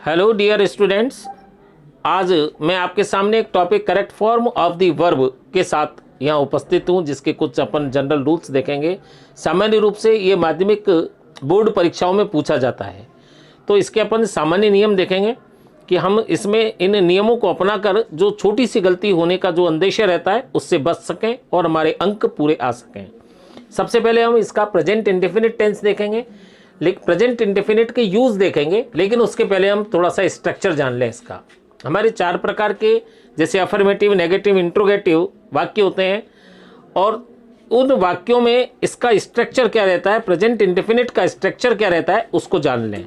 Hello dear students, आज मैं आपके सामने एक topic correct form of the verb के साथ यहाँ उपस्थित हूँ, जिसके कुछ अपन जनरल रूल्स देखेंगे। सामान्य रूप से ये माध्यमिक बोर्ड परीक्षाओं में पूछा जाता है, तो इसके अपन सामान्य नियम देखेंगे कि हम इसमें इन नियमों को अपनाकर जो छोटी सी गलती होने का जो अंदेशा रहता है उससे बच सकें और हमारे अंक पूरे आ सकें। सबसे पहले हम इसका प्रेजेंट इंडेफिनिट टेंस देखेंगे, लेकिन प्रेजेंट इंडेफिनिट के यूज़ देखेंगे, लेकिन उसके पहले हम थोड़ा सा स्ट्रक्चर जान लें इसका। हमारे 4 प्रकार के जैसे अफर्मेटिव, नेगेटिव, इंट्रोगेटिव वाक्य होते हैं, और उन वाक्यों में इसका स्ट्रक्चर क्या रहता है, प्रेजेंट इंडेफिनिट का स्ट्रक्चर क्या रहता है उसको जान लें।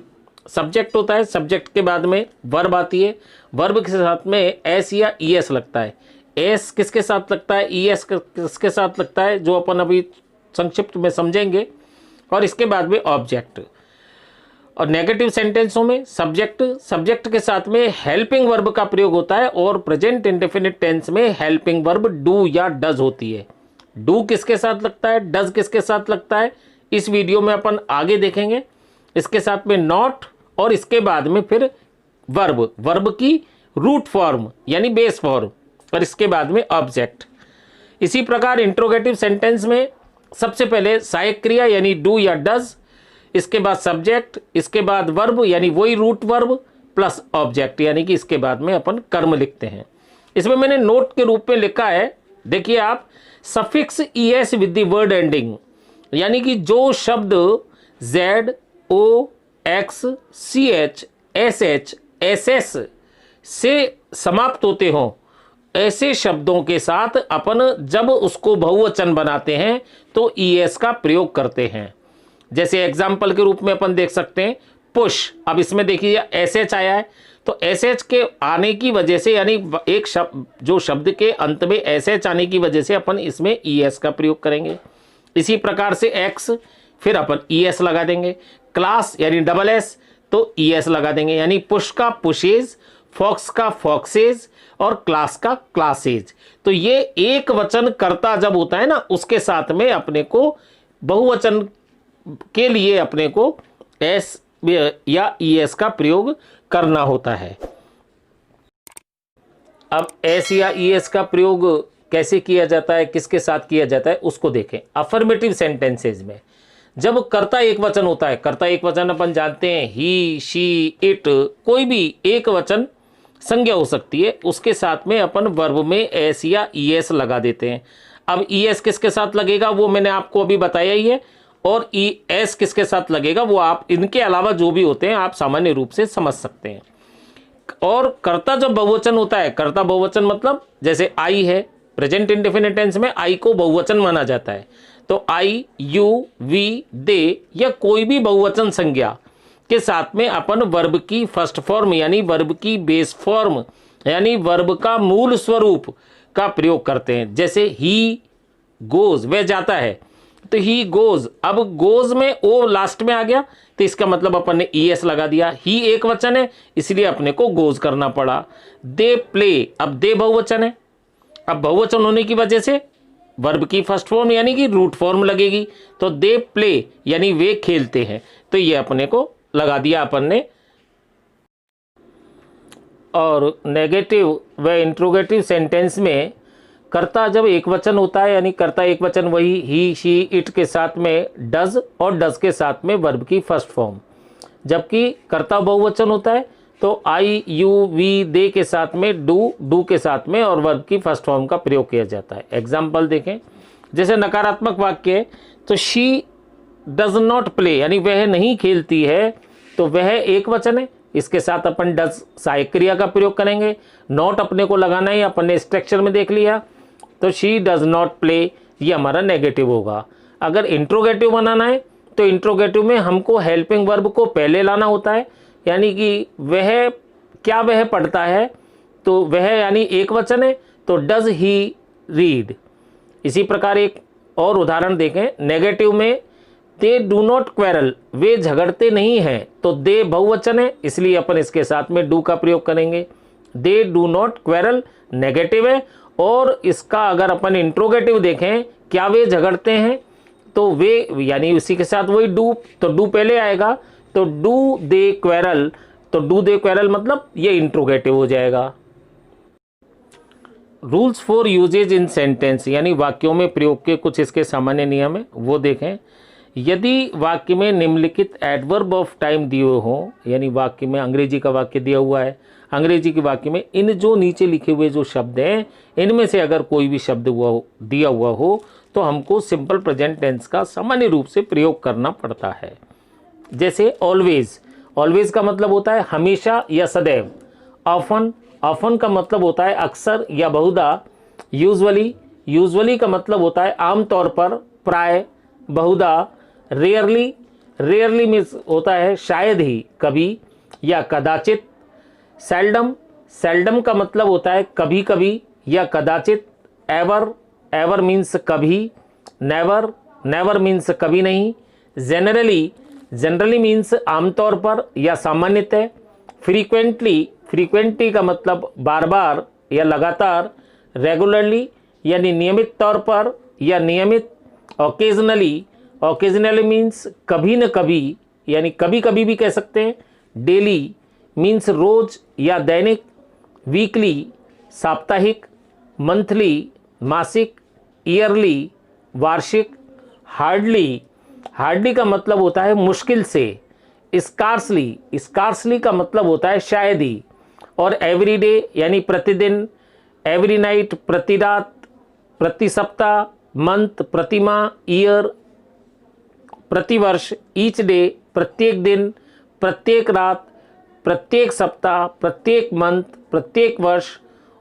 सब्जेक्ट होता है, सब्जेक्ट के बाद में वर्ब आती है, वर्ब के साथ में एस या ई एस लगता है। एस किसके साथ लगता है, ई एस किसके साथ लगता है, जो अपन अभी संक्षिप्त में समझेंगे। और इसके बाद में ऑब्जेक्ट। और नेगेटिव सेंटेंसों में सब्जेक्ट के साथ में हेल्पिंग वर्ब का प्रयोग होता है, और प्रेजेंट इंडेफिनिट टेंस में हेल्पिंग वर्ब डू या डज होती है। डू किसके साथ लगता है, डज किसके साथ लगता है, इस वीडियो में अपन आगे देखेंगे। इसके साथ में नॉट, और इसके बाद में फिर वर्ब की रूट फॉर्म यानी बेस फॉर्म, और इसके बाद में ऑब्जेक्ट। इसी प्रकार इंट्रोगेटिव सेंटेंस में सबसे पहले सहायक क्रिया यानी डू या डज, इसके बाद सब्जेक्ट, इसके बाद वर्ब यानी वही रूट वर्ब प्लस ऑब्जेक्ट, यानी कि इसके बाद में अपन कर्म लिखते हैं। इसमें मैंने नोट के रूप में लिखा है, देखिए आप, suffix ES with the word ending, यानी कि जो शब्द Z O X C H S H S S से समाप्त होते हों, ऐसे शब्दों के साथ अपन जब उसको बहुवचन बनाते हैं तो ईएस का प्रयोग करते हैं। जैसे एग्जाम्पल के रूप में अपन देख सकते हैं पुश। अब इसमें देखिए एस एच आया है, तो एस एच के आने की वजह से, यानी एक शब्द, जो शब्द के अंत में एस एच आने की वजह से अपन इसमें ईएस का प्रयोग करेंगे। इसी प्रकार से एक्स, फिर अपन ईएस लगा देंगे। क्लास यानी डबल एस, तो ईएस लगा देंगे, यानी पुश का पुशेज, फॉक्स का फॉक्सेज, और क्लास का क्लासेज। तो ये एक वचन कर्ता जब होता है ना, उसके साथ में अपने को बहुवचन के लिए अपने को एस या ईएस का प्रयोग करना होता है। अब एस या ईएस का प्रयोग कैसे किया जाता है, किसके साथ किया जाता है, उसको देखें। अफर्मेटिव सेंटेंसेज में जब कर्ता एक वचन होता है, कर्ता एक वचन अपन जानते हैं, ही, शी, इट, कोई भी एक वचन संज्ञा हो सकती है, उसके साथ में अपन वर्ब में एस या ईएस लगा देते हैं। अब ईएस किसके साथ लगेगा वो मैंने आपको अभी बताया ही है, और ईएस किसके साथ लगेगा वो आप इनके अलावा जो भी होते हैं आप सामान्य रूप से समझ सकते हैं। और कर्ता जब बहुवचन होता है, कर्ता बहुवचन मतलब जैसे आई है, प्रेजेंट इंडेफिनिट टेंस में आई को बहुवचन माना जाता है, तो आई, यू, वी, दे या कोई भी बहुवचन संज्ञा के साथ में अपन वर्ब की फर्स्ट फॉर्म यानी वर्ब की बेस फॉर्म यानी वर्ब का मूल स्वरूप का प्रयोग करते हैं। जैसे ही गोज, वह जाता है, तो ही गोज। अब गोज में ओ लास्ट में आ गया, तो इसका मतलब अपन ने ईएस लगा दिया। ही एक वचन है, इसलिए अपने को गोज करना पड़ा। दे प्ले, अब दे बहुवचन है, अब बहुवचन होने की वजह से वर्ब की फर्स्ट फॉर्म यानी कि रूट फॉर्म लगेगी, तो दे प्ले यानी वे खेलते हैं, तो ये अपने को लगा दिया अपन ने। और नेगेटिव व इंट्रोगेटिव सेंटेंस में कर्ता जब एक वचन होता है, यानी कर्ता एक वचन वही ही, शी, इट के साथ में डज, और डज के साथ में वर्ब की फर्स्ट फॉर्म। जबकि कर्ता बहुवचन होता है तो आई, यू, वी, दे के साथ में डू, डू के साथ में और वर्ब की फर्स्ट फॉर्म का प्रयोग किया जाता है। एग्जाम्पल देखें, जैसे नकारात्मक वाक्य है, तो शी डज नॉट प्ले यानी वह नहीं खेलती है, तो वह एक वचन है, इसके साथ अपन डज सहायक क्रिया का प्रयोग करेंगे। नॉट अपने को लगाना है, अपन ने स्ट्रक्चर में देख लिया, तो शी डज नॉट प्ले ये हमारा नेगेटिव होगा। अगर इंट्रोगेटिव बनाना है तो इंट्रोगेटिव में हमको हेल्पिंग वर्ब को पहले लाना होता है, यानी कि वह क्या वह पढ़ता है, तो वह यानी एक वचन है, तो डज ही रीड। इसी प्रकार एक और उदाहरण देखें, नेगेटिव में दे डू नॉट क्वेरल, वे झगड़ते नहीं हैं, तो दे बहुवचन है, इसलिए अपन इसके साथ में डू का प्रयोग करेंगे। They do not quarrel negative है, और इसका अगर अपन इंट्रोगेटिव देखें, क्या वे झगड़ते हैं, तो वे यानी उसी के साथ वही डू, तो डू पहले आएगा, तो डू दे क्वेरल तो डू दे क्वेरल मतलब ये इंट्रोगेटिव हो जाएगा। Rules for usages in sentence यानी वाक्यों में प्रयोग के कुछ इसके सामान्य नियम है, वो देखें। यदि वाक्य में निम्नलिखित एडवर्ब ऑफ टाइम दिए हों, यानी वाक्य में अंग्रेजी का वाक्य दिया हुआ है, अंग्रेजी के वाक्य में इन जो नीचे लिखे हुए जो शब्द हैं इनमें से अगर कोई भी शब्द दिया हुआ हो तो हमको सिंपल प्रेजेंट टेंस का सामान्य रूप से प्रयोग करना पड़ता है। जैसे ऑलवेज, ऑलवेज का मतलब होता है हमेशा या सदैव। ऑफन, ऑफन का मतलब होता है अक्सर या बहुधा। यूजुअली, यूजुअली का मतलब होता है आमतौर पर, प्राय, बहुधा। रेयरली, रेयरली मीन्स होता है शायद ही, कभी या कदाचित। सेल्डम, सेल्डम का मतलब होता है कभी कभी या कदाचित। एवर, एवर मीन्स कभी। नेवर, नेवर मीन्स कभी नहीं। जेनरली, जनरली मीन्स आमतौर पर या सामान्यतः। फ्रीक्वेंटली, फ्रीक्वेंटली का मतलब बार बार या लगातार। रेगुलरली यानी नियमित तौर पर या नियमित। ओकेजनली, ओकेजनली मीन्स कभी न कभी यानी कभी कभी भी कह सकते हैं। डेली मीन्स रोज या दैनिक। वीकली साप्ताहिक। मंथली मासिक। ईयरली वार्षिक। हार्डली, हार्डली का मतलब होता है मुश्किल से। स्कार्सली, स्कार्सली का मतलब होता है शायद ही। और एवरीडे यानी प्रतिदिन। एवरी नाइट प्रति रात, प्रति सप्ताह, मंथ प्रति माह, ईयर प्रतिवर्ष, ईच डे प्रत्येक दिन, प्रत्येक रात, प्रत्येक सप्ताह, प्रत्येक मंथ, प्रत्येक वर्ष।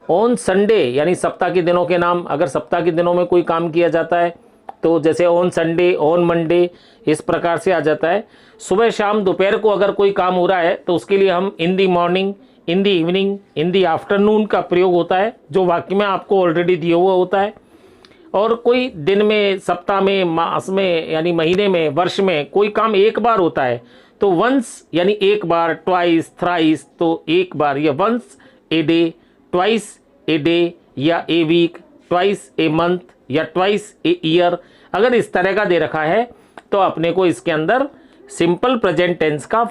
ऑन संडे यानी सप्ताह के दिनों के नाम, अगर सप्ताह के दिनों में कोई काम किया जाता है तो जैसे ऑन संडे, ऑन मंडे, इस प्रकार से आ जाता है। सुबह शाम दोपहर को अगर कोई काम हो रहा है तो उसके लिए हम in the morning, in the evening, in the afternoon का प्रयोग होता है जो वाक्य में आपको ऑलरेडी दिया हुआ होता है। और कोई दिन में, सप्ताह में, मास में यानी महीने में, वर्ष में कोई काम एक बार होता है तो वंस यानी एक बार। ट्वाइस, थ्राइस तो एक बार, या once a day, twice a day या a week, twice a month या ट्वाइस ए ईयर। अगर इस तरह का दे रखा है तो अपने को इसके अंदर सिंपल प्रेजेंट टेंस का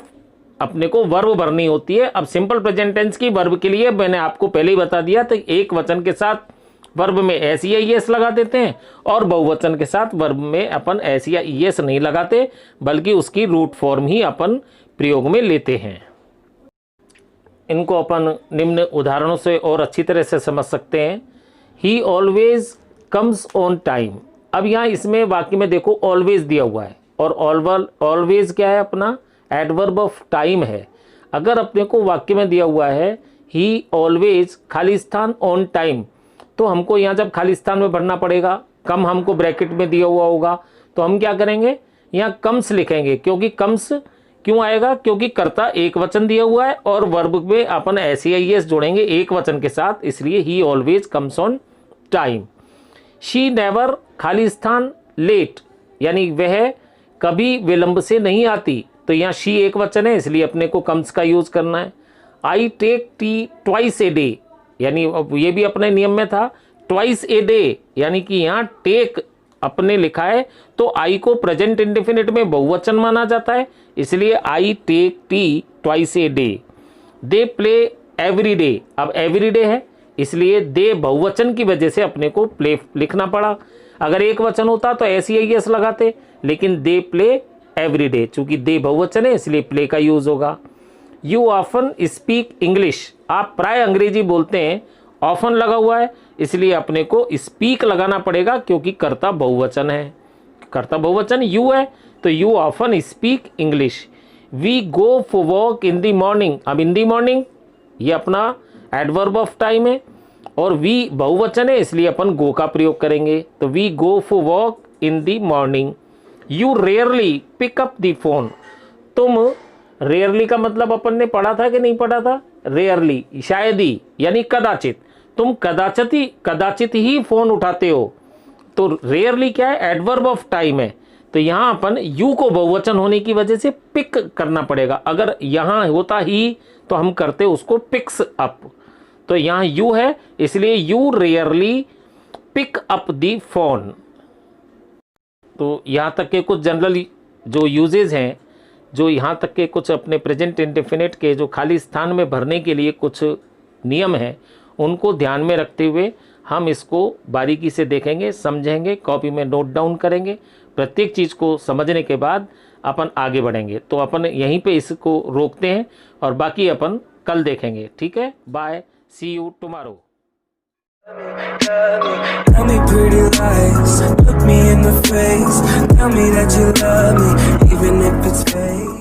अपने को वर्ब भरनी होती है। अब सिंपल प्रेजेंट टेंस की वर्ब के लिए मैंने आपको पहले ही बता दिया, तो एक वचन के साथ वर्ब में एस या ईएस लगा देते हैं और बहुवचन के साथ वर्ब में अपन एस या ईएस नहीं लगाते, बल्कि उसकी रूट फॉर्म ही अपन प्रयोग में लेते हैं। इनको अपन निम्न उदाहरणों से और अच्छी तरह से समझ सकते हैं। ही ऑलवेज कम्स ऑन टाइम। अब यहाँ इसमें वाक्य में देखो ऑलवेज दिया हुआ है और ऑलवेज क्या है, अपना एडवर्ब ऑफ टाइम है। अगर अपने को वाक्य में दिया हुआ है ही ऑलवेज खाली स्थान ऑन टाइम, तो हमको यहाँ जब खाली स्थान में भरना पड़ेगा, कम हमको ब्रैकेट में दिया हुआ होगा, तो हम क्या करेंगे, यहाँ कम्स लिखेंगे। क्योंकि कम्स क्यों आएगा, क्योंकि कर्ता एक वचन दिया हुआ है और वर्ब में अपन एस या ईएस जोड़ेंगे एक वचन के साथ, इसलिए ही always comes on time. She never खाली स्थान लेट यानी वह कभी विलंब से नहीं आती, तो यहाँ शी एक वचन है इसलिए अपने को कम्स का यूज करना है। I take tea twice a day यानी ये भी अपने नियम में था, ट्वाइस ए डे यानी कि यहाँ टेक अपने लिखा है तो आई को प्रेजेंट इंडेफिनिट में बहुवचन माना जाता है, इसलिए I take tea twice a day. They play every day, अब एवरी डे है इसलिए दे बहुवचन की वजह से अपने को प्ले लिखना पड़ा। अगर एक वचन होता तो ऐसी एस लगाते, लेकिन दे प्ले एवरी डे, चूंकि दे बहुवचन है इसलिए प्ले का यूज होगा। यू ऑफन स्पीक इंग्लिश, आप प्राय अंग्रेजी बोलते हैं, ऑफन लगा हुआ है इसलिए अपने को स्पीक लगाना पड़ेगा क्योंकि कर्ता बहुवचन है, कर्ता बहुवचन यू है तो you often speak English. We go for walk in the morning, अब इन दी मॉर्निंग ये अपना एडवर्ब ऑफ टाइम है और वी बहुवचन है इसलिए अपन गो का प्रयोग करेंगे, तो we go for walk in the morning. You rarely pick up the phone, तुम रेयरली का मतलब अपन ने पढ़ा था कि नहीं पढ़ा था, रेयरली शायद ही यानी कदाचित, तुम कदाचित ही फोन उठाते हो, तो रेयरली क्या है, एडवर्ब ऑफ टाइम है, तो यहाँ अपन यू को बहुवचन होने की वजह से पिक करना पड़ेगा। अगर यहाँ होता ही तो हम करते उसको पिक्स अप, तो यहाँ यू है इसलिए you rarely pick up the phone. तो यहाँ तक के कुछ जनरल जो यूजेज हैं जो यहाँ तक के कुछ अपने प्रेजेंट इंडेफिनिट के जो खाली स्थान में भरने के लिए कुछ नियम हैं, उनको ध्यान में रखते हुए हम इसको बारीकी से देखेंगे, समझेंगे, कॉपी में नोट डाउन करेंगे। प्रत्येक चीज़ को समझने के बाद अपन आगे बढ़ेंगे। तो अपन यहीं पे इसको रोकते हैं और बाकी अपन कल देखेंगे। ठीक है, bye, see you tomorrow. Tell me pretty lies, look me in the face, tell me that you love me, even if it's fake.